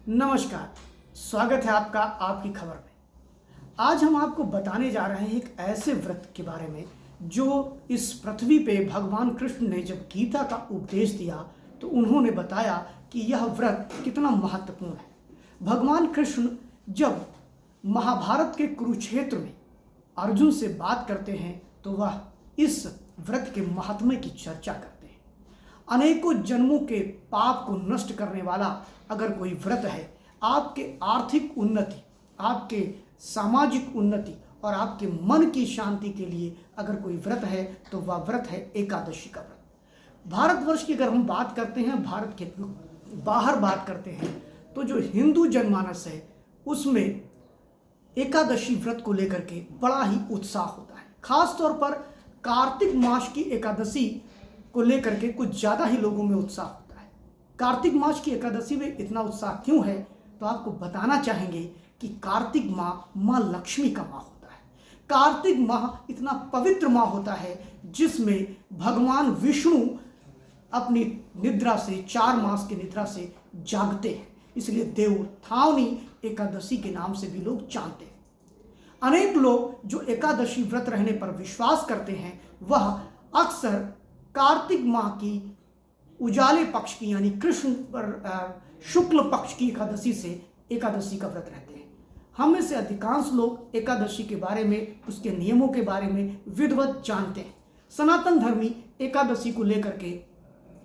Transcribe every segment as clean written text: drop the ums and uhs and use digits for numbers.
नमस्कार। स्वागत है आपका आपकी खबर में। आज हम आपको बताने जा रहे हैं एक ऐसे व्रत के बारे में जो इस पृथ्वी पे भगवान कृष्ण ने जब गीता का उपदेश दिया तो उन्होंने बताया कि यह व्रत कितना महत्वपूर्ण है। भगवान कृष्ण जब महाभारत के कुरुक्षेत्र में अर्जुन से बात करते हैं तो वह इस व्रत के महात्म्य की चर्चा करते हैं। अनेकों जन्मों के पाप को नष्ट करने वाला अगर कोई व्रत है, आपके आर्थिक उन्नति, आपके सामाजिक उन्नति और आपके मन की शांति के लिए अगर कोई व्रत है तो वह व्रत है एकादशी का व्रत। भारतवर्ष की अगर हम बात करते हैं, भारत के बाहर बात करते हैं, तो जो हिंदू जनमानस है उसमें एकादशी व्रत को लेकर के बड़ा ही उत्साह होता है। खास तौर पर कार्तिक मास की एकादशी को लेकर के कुछ ज़्यादा ही लोगों में उत्साह होता है। कार्तिक मास की एकादशी में इतना उत्साह क्यों है तो आपको बताना चाहेंगे कि कार्तिक माह माँ लक्ष्मी का माह होता है। कार्तिक माह इतना पवित्र माह होता है जिसमें भगवान विष्णु अपनी निद्रा से 4 मास की निद्रा से जागते हैं, इसलिए देवोत्थानी एकादशी के नाम से भी लोग जानते हैं। अनेक लोग जो एकादशी व्रत रहने पर विश्वास करते हैं वह अक्सर कार्तिक माह की उजाले पक्ष की यानी कृष्ण पर शुक्ल पक्ष की एकादशी का व्रत रहते हैं। हम में से अधिकांश लोग एकादशी के बारे में, उसके नियमों के बारे में विधिवत जानते हैं। सनातन धर्मी एकादशी को लेकर के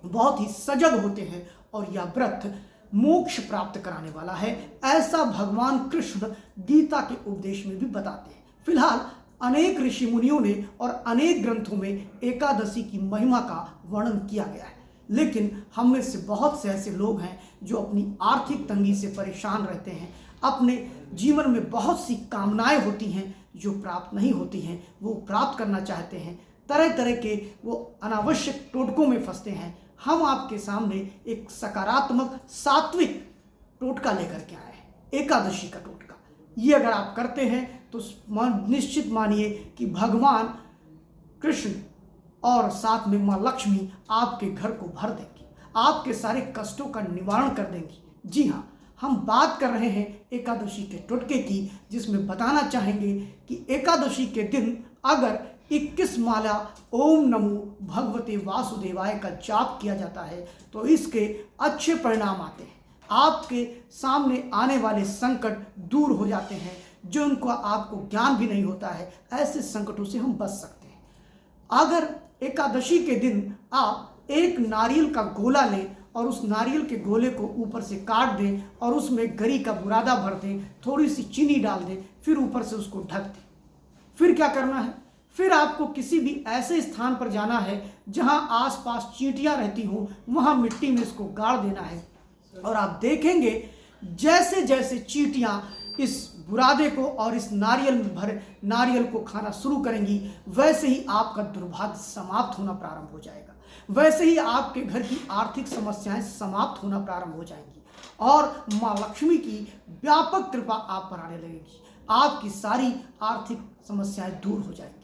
बहुत ही सजग होते हैं और यह व्रत मोक्ष प्राप्त कराने वाला है, ऐसा भगवान कृष्ण गीता के उपदेश में भी बताते हैं। फिलहाल अनेक ऋषि मुनियों ने और अनेक ग्रंथों में एकादशी की महिमा का वर्णन किया गया है, लेकिन हम में से बहुत से ऐसे लोग हैं जो अपनी आर्थिक तंगी से परेशान रहते हैं। अपने जीवन में बहुत सी कामनाएं होती हैं जो प्राप्त नहीं होती हैं, वो प्राप्त करना चाहते हैं। तरह तरह के वो अनावश्यक टोटकों में फंसते हैं। हम आपके सामने एक सकारात्मक सात्विक टोटका लेकर के आए हैं, एकादशी का टोटका। ये अगर आप करते हैं तो निश्चित मानिए कि भगवान कृष्ण और साथ में माँ लक्ष्मी आपके घर को भर देंगी, आपके सारे कष्टों का निवारण कर देंगी। जी हाँ, हम बात कर रहे हैं एकादशी के टोटके की, जिसमें बताना चाहेंगे कि एकादशी के दिन अगर 21 माला ओम नमो भगवते वासुदेवाय का जाप किया जाता है तो इसके अच्छे परिणाम आते हैं। आपके सामने आने वाले संकट दूर हो जाते हैं, जो उनको आपको ज्ञान भी नहीं होता है, ऐसे संकटों से हम बच सकते हैं। अगर एकादशी के दिन आप एक नारियल का गोला लें और उस नारियल के गोले को ऊपर से काट दें और उसमें गरी का बुरादा भर दें, थोड़ी सी चीनी डाल दें, फिर ऊपर से उसको ढक दें। फिर क्या करना है? फिर आपको किसी भी ऐसे स्थान पर जाना है जहां आसपास चींटियां रहती हों, वहां मिट्टी में इसको गाड़ देना है और आप देखेंगे जैसे जैसे चींटियां इस बुरादे को और इस नारियल में भरे नारियल को खाना शुरू करेंगी, वैसे ही आपका दुर्भाग्य समाप्त होना प्रारंभ हो जाएगा। वैसे ही आपके घर की आर्थिक समस्याएं समाप्त होना प्रारंभ हो जाएंगी और माँ लक्ष्मी की व्यापक कृपा आप पर आने लगेगी। आपकी सारी आर्थिक समस्याएं दूर हो जाएंगी।